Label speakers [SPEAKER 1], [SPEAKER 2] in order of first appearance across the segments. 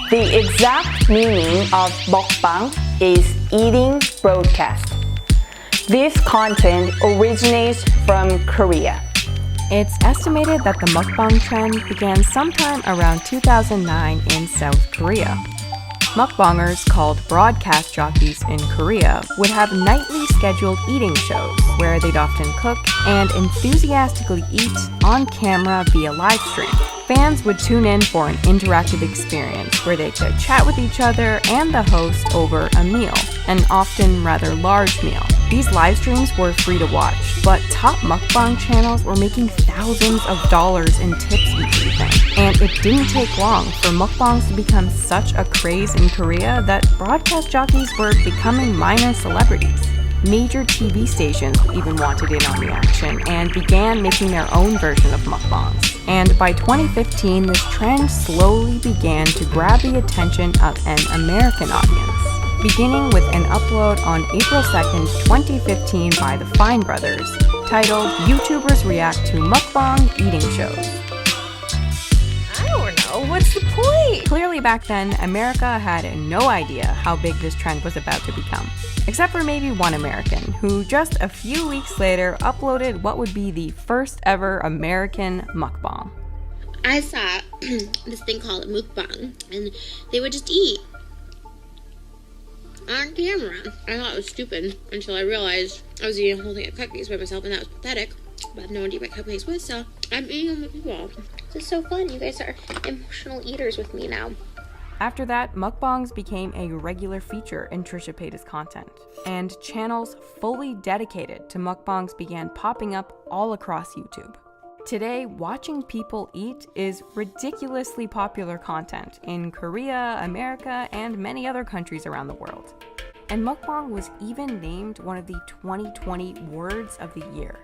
[SPEAKER 1] The exact meaning of mukbang is eating broadcast. This content originates from Korea.
[SPEAKER 2] It's estimated that the mukbang trend began sometime around 2009 in South Korea. Mukbangers, called broadcast jockeys in Korea, would have nightly scheduled eating shows where they'd often cook and enthusiastically eat on camera via live stream. Fans would tune in for an interactive experience where they could chat with each other and the host over a meal, an often rather large meal. These live streams were free to watch, but top mukbang channels were making thousands of dollars in tips each evening. And it didn't take long for mukbangs to become such a craze in Korea that broadcast jockeys were becoming minor celebrities. Major TV stations even wanted in on the action and began making their own version of mukbangs. And by 2015, this trend slowly began to grab the attention of an American audience, beginning with an upload on April 2nd, 2015 by the Fine Brothers, titled "YouTubers React to Mukbang Eating Shows."
[SPEAKER 3] What's the point?
[SPEAKER 2] Clearly back then, America had no idea how big this trend was about to become. Except for maybe one American, who just a few weeks later uploaded what would be the first ever American mukbang.
[SPEAKER 4] I saw this thing called a mukbang, and they would just eat on camera. I thought it was stupid until I realized I was eating a whole thing of cookies by myself, and that was pathetic. But I have no one to eat my cupcakes with, so I'm eating them with people. This is so fun. You guys are emotional eaters with me now.
[SPEAKER 2] After that, mukbangs became a regular feature in Trisha Paytas' content, and channels fully dedicated to mukbangs began popping up all across YouTube. Today, watching people eat is ridiculously popular content in Korea, America, and many other countries around the world. And mukbang was even named one of the 2020 Words of the Year.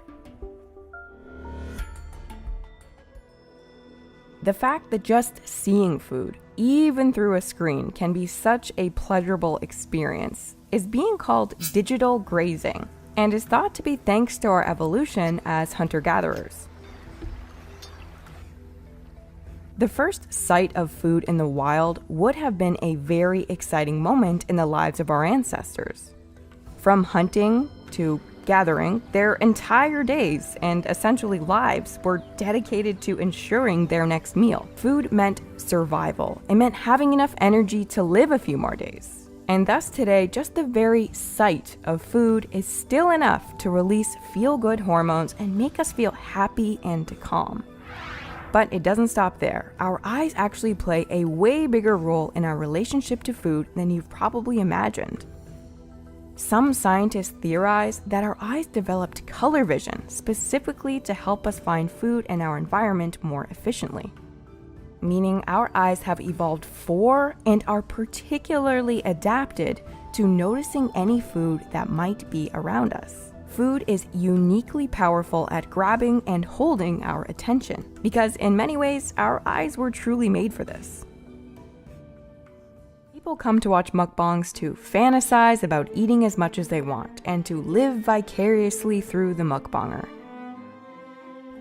[SPEAKER 2] The fact that just seeing food, even through a screen, can be such a pleasurable experience is being called digital grazing, and is thought to be thanks to our evolution as hunter-gatherers. The first sight of food in the wild would have been a very exciting moment in the lives of our ancestors. From hunting to gathering, their entire days and essentially lives were dedicated to ensuring their next meal. Food meant survival. It meant having enough energy to live a few more days. And thus today, just the very sight of food is still enough to release feel-good hormones and make us feel happy and calm. But it doesn't stop there. Our eyes actually play a way bigger role in our relationship to food than you've probably imagined. Some scientists theorize that our eyes developed color vision specifically to help us find food in our environment more efficiently. Meaning our eyes have evolved for and are particularly adapted to noticing any food that might be around us. Food is uniquely powerful at grabbing and holding our attention, because in many ways, our eyes were truly made for this. People come to watch mukbangs to fantasize about eating as much as they want and to live vicariously through the mukbanger.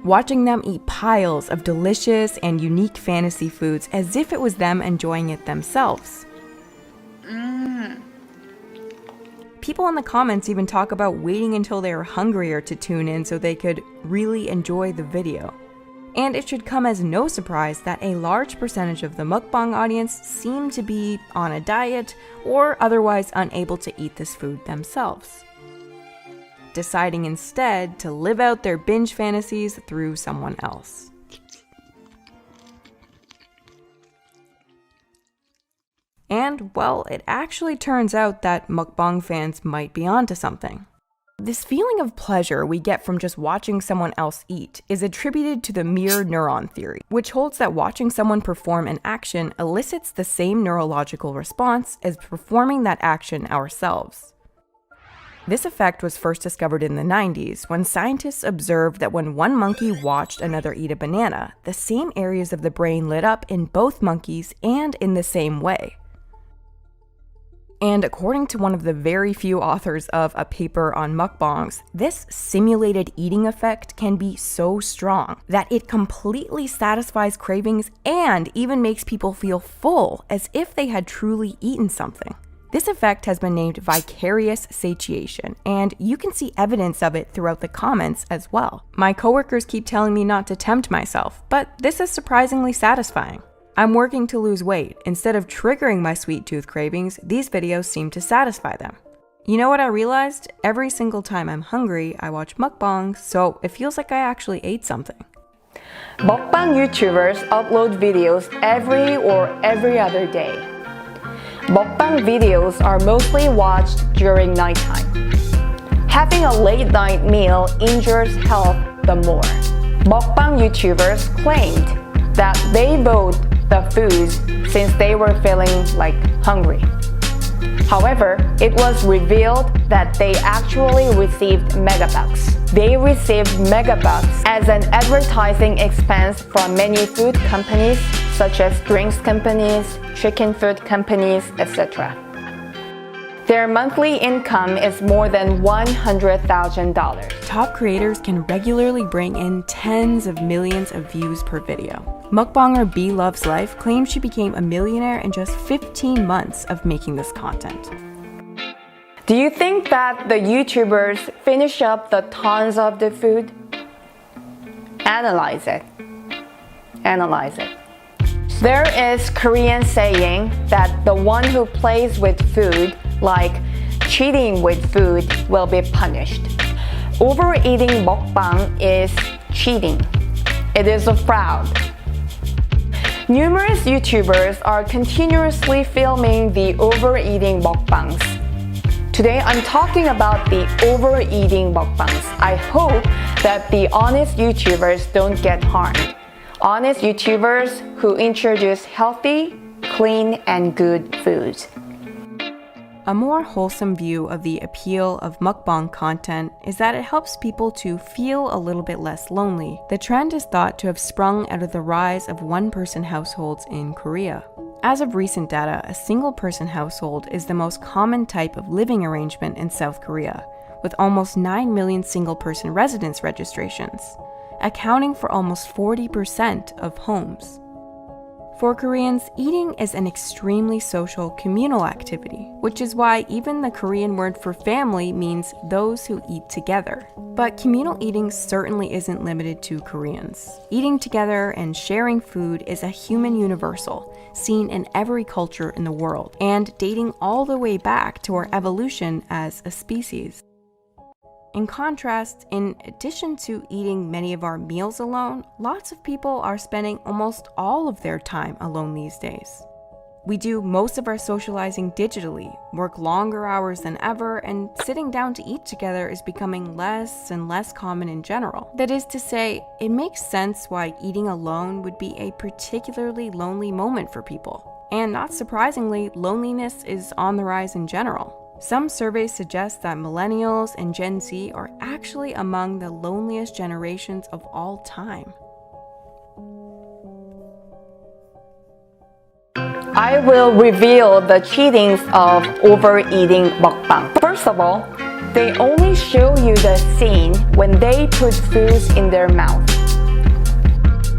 [SPEAKER 2] Watching them eat piles of delicious and unique fantasy foods as if it was them enjoying it themselves. People in the comments even talk about waiting until they were hungrier to tune in so they could really enjoy the video. And it should come as no surprise that a large percentage of the mukbang audience seem to be on a diet or otherwise unable to eat this food themselves, deciding instead to live out their binge fantasies through someone else. And, well, it actually turns out that mukbang fans might be onto something. This feeling of pleasure we get from just watching someone else eat is attributed to the mirror neuron theory, which holds that watching someone perform an action elicits the same neurological response as performing that action ourselves. This effect was first discovered in the 90s when scientists observed that when one monkey watched another eat a banana, the same areas of the brain lit up in both monkeys and in the same way. And according to one of the very few authors of a paper on mukbangs, this simulated eating effect can be so strong that it completely satisfies cravings and even makes people feel full as if they had truly eaten something. This effect has been named vicarious satiation, and you can see evidence of it throughout the comments as well. My coworkers keep telling me not to tempt myself, but this is surprisingly satisfying. I'm working to lose weight. Instead of triggering my sweet tooth cravings, these videos seem to satisfy them. You know what I realized? Every single time I'm hungry, I watch mukbangs, so it feels like I actually ate something.
[SPEAKER 1] Mukbang YouTubers upload videos every other day. Mukbang videos are mostly watched during nighttime. Having a late night meal injures health the more. Mukbang YouTubers claimed that they bought the foods since they were feeling like hungry. However, it was revealed that they actually received megabucks. They received megabucks as an advertising expense from many food companies such as drinks companies, chicken food companies, etc. Their monthly income is more than $100,000.
[SPEAKER 2] Top creators can regularly bring in tens of millions of views per video. Mukbanger B Loves Life claims she became a millionaire in just 15 months of making this content.
[SPEAKER 1] Do you think that the YouTubers finish up the tons of the food? Analyze it. Analyze it. There is Korean saying that the one who plays with food, like cheating with food, will be punished. Overeating mukbang is cheating. It is a fraud. Numerous YouTubers are continuously filming the overeating mukbangs. Today, I'm talking about the overeating mukbangs. I hope that the honest YouTubers don't get harmed. Honest YouTubers who introduce healthy, clean, and good foods.
[SPEAKER 2] A more wholesome view of the appeal of mukbang content is that it helps people to feel a little bit less lonely. The trend is thought to have sprung out of the rise of one-person households in Korea. As of recent data, a single-person household is the most common type of living arrangement in South Korea, with almost 9 million single-person residence registrations, accounting for almost 40% of homes. For Koreans, eating is an extremely social, communal activity, which is why even the Korean word for family means those who eat together. But communal eating certainly isn't limited to Koreans. Eating together and sharing food is a human universal, seen in every culture in the world, and dating all the way back to our evolution as a species. In contrast, in addition to eating many of our meals alone, lots of people are spending almost all of their time alone these days. We do most of our socializing digitally, work longer hours than ever, and sitting down to eat together is becoming less and less common in general. That is to say, it makes sense why eating alone would be a particularly lonely moment for people. And not surprisingly, loneliness is on the rise in general. Some surveys suggest that millennials and Gen Z are actually among the loneliest generations of all time.
[SPEAKER 1] I will reveal the cheatings of overeating mukbang. First of all, they only show you the scene when they put foods in their mouth,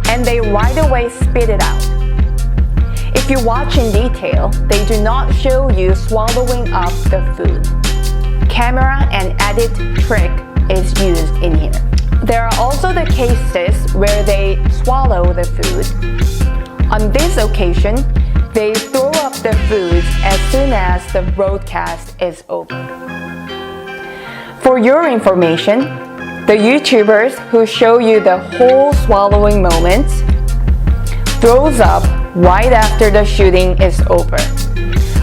[SPEAKER 1] and they right away spit it out. If you watch in detail, they do not show you swallowing up the food. Camera and edit trick is used in here. There are also the cases where they swallow the food. On this occasion, they throw up the foods as soon as the broadcast is over. For your information, the YouTubers who show you the whole swallowing moment throws up right after the shooting is over.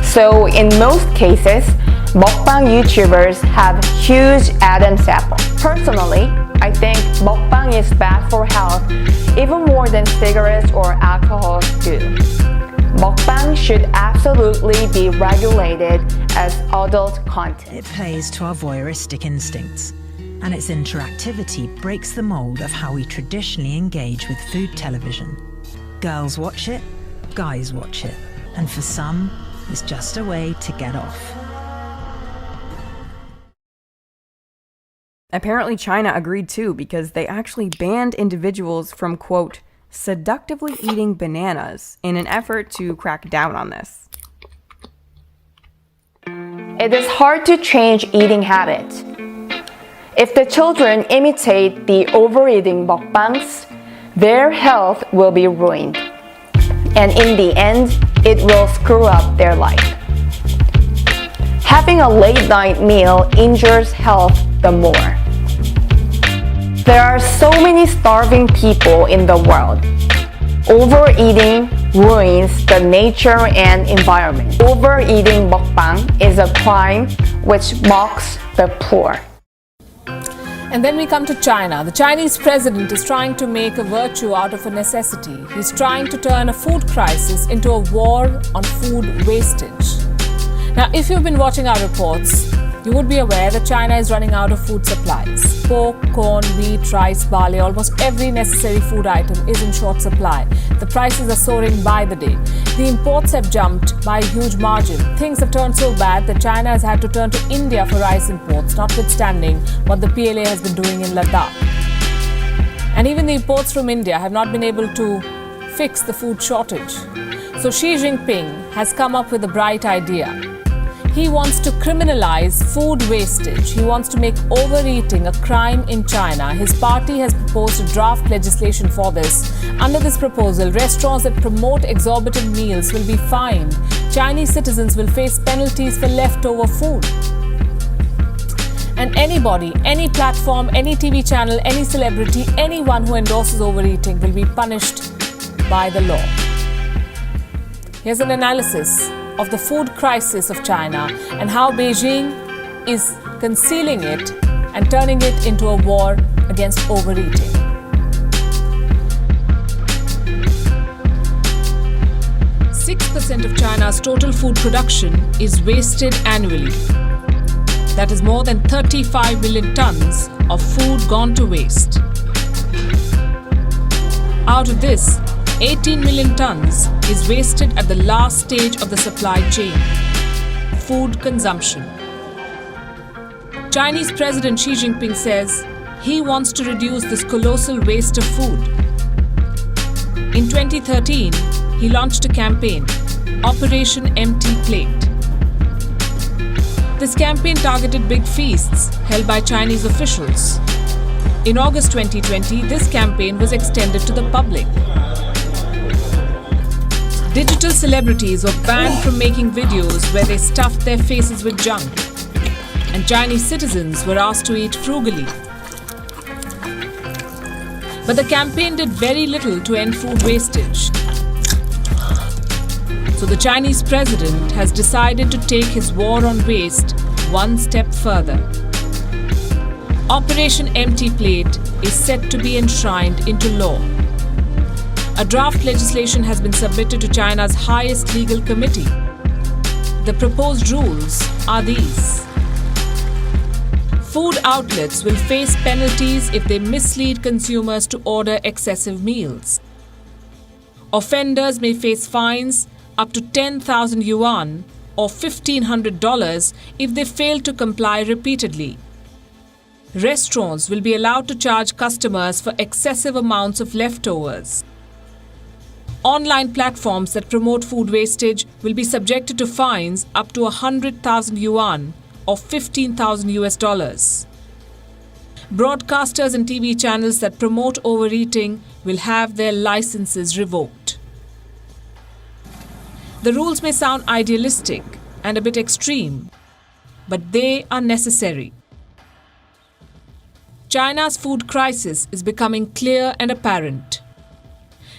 [SPEAKER 1] So in most cases, mukbang YouTubers have huge Adam's apple. Personally, I think mukbang is bad for health even more than cigarettes or alcohol do. Mukbang should absolutely be regulated as adult content.
[SPEAKER 3] It plays to our voyeuristic instincts, and its interactivity breaks the mold of how we traditionally engage with food television. Girls watch it, guys watch it, and for some, is just a way to get off.
[SPEAKER 2] Apparently, China agreed too, because they actually banned individuals from, quote, seductively eating bananas in an effort to crack down on this.
[SPEAKER 1] It is hard to change eating habits. If the children imitate the overeating mukbangs, their health will be ruined. And in the end, it will screw up their life. Having a late night meal injures health the more. There are so many starving people in the world. Overeating ruins the nature and environment. Overeating mukbang is a crime which mocks the poor.
[SPEAKER 5] And then we come to China. The Chinese president is trying to make a virtue out of a necessity. He's trying to turn a food crisis into a war on food wastage. Now, if you've been watching our reports, you would be aware that China is running out of food supplies. Pork, corn, wheat, rice, barley, almost every necessary food item is in short supply. The prices are soaring by the day. The imports have jumped by a huge margin. Things have turned so bad that China has had to turn to India for rice imports, notwithstanding what the PLA has been doing in Ladakh. And even the imports from India have not been able to fix the food shortage. So Xi Jinping has come up with a bright idea. He wants to criminalize food wastage. He wants to make overeating a crime in China. His party has proposed a draft legislation for this. Under this proposal, restaurants that promote exorbitant meals will be fined. Chinese citizens will face penalties for leftover food. And anybody, any platform, any TV channel, any celebrity, anyone who endorses overeating will be punished by the law. Here's an analysis of the food crisis of China and how Beijing is concealing it and turning it into a war against overeating. % of China's total food production is wasted annually. That is more than 35 million tons of food gone to waste. Out of this, 18 million tons is wasted at the last stage of the supply chain, food consumption. Chinese President Xi Jinping says he wants to reduce this colossal waste of food. In 2013, he launched a campaign, Operation Empty Plate. This campaign targeted big feasts held by Chinese officials. In August 2020, this campaign was extended to the public. Digital celebrities were banned from making videos where they stuffed their faces with junk, and Chinese citizens were asked to eat frugally. But the campaign did very little to end food wastage. So the Chinese president has decided to take his war on waste one step further. Operation Empty Plate is set to be enshrined into law. A draft legislation has been submitted to China's highest legal committee. The proposed rules are these. Food outlets will face penalties if they mislead consumers to order excessive meals. Offenders may face fines up to 10,000 yuan or $1,500 if they fail to comply repeatedly. Restaurants will be allowed to charge customers for excessive amounts of leftovers. Online platforms that promote food wastage will be subjected to fines up to 100,000 yuan or $15,000. Broadcasters and TV channels that promote overeating will have their licenses revoked. The rules may sound idealistic and a bit extreme, but they are necessary. China's food crisis is becoming clear and apparent.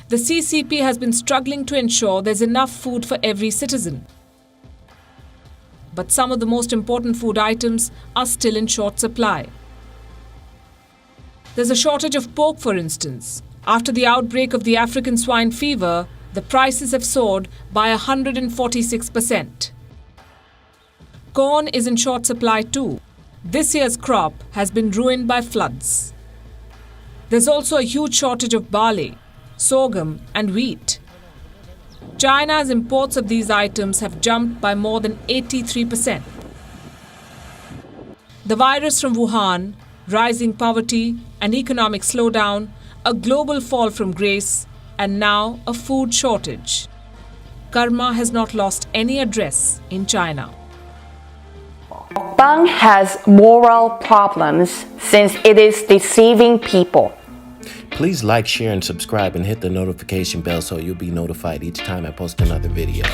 [SPEAKER 5] The CCP has been struggling to ensure there's enough food for every citizen. But some of the most important food items are still in short supply. There's a shortage of pork, for instance. After the outbreak of the African swine fever, the prices have soared by 146%. Corn is in short supply too. This year's crop has been ruined by floods. There's also a huge shortage of barley, sorghum and wheat. China's imports of these items have jumped by more than 83%. The virus from Wuhan, rising poverty, an economic slowdown, a global fall from grace, and now a food shortage. Karma has not lost any address in China.
[SPEAKER 1] Mukbang has moral problems since it is deceiving people.
[SPEAKER 6] Please like, share, and subscribe and hit the notification bell so you'll be notified each time I post another video.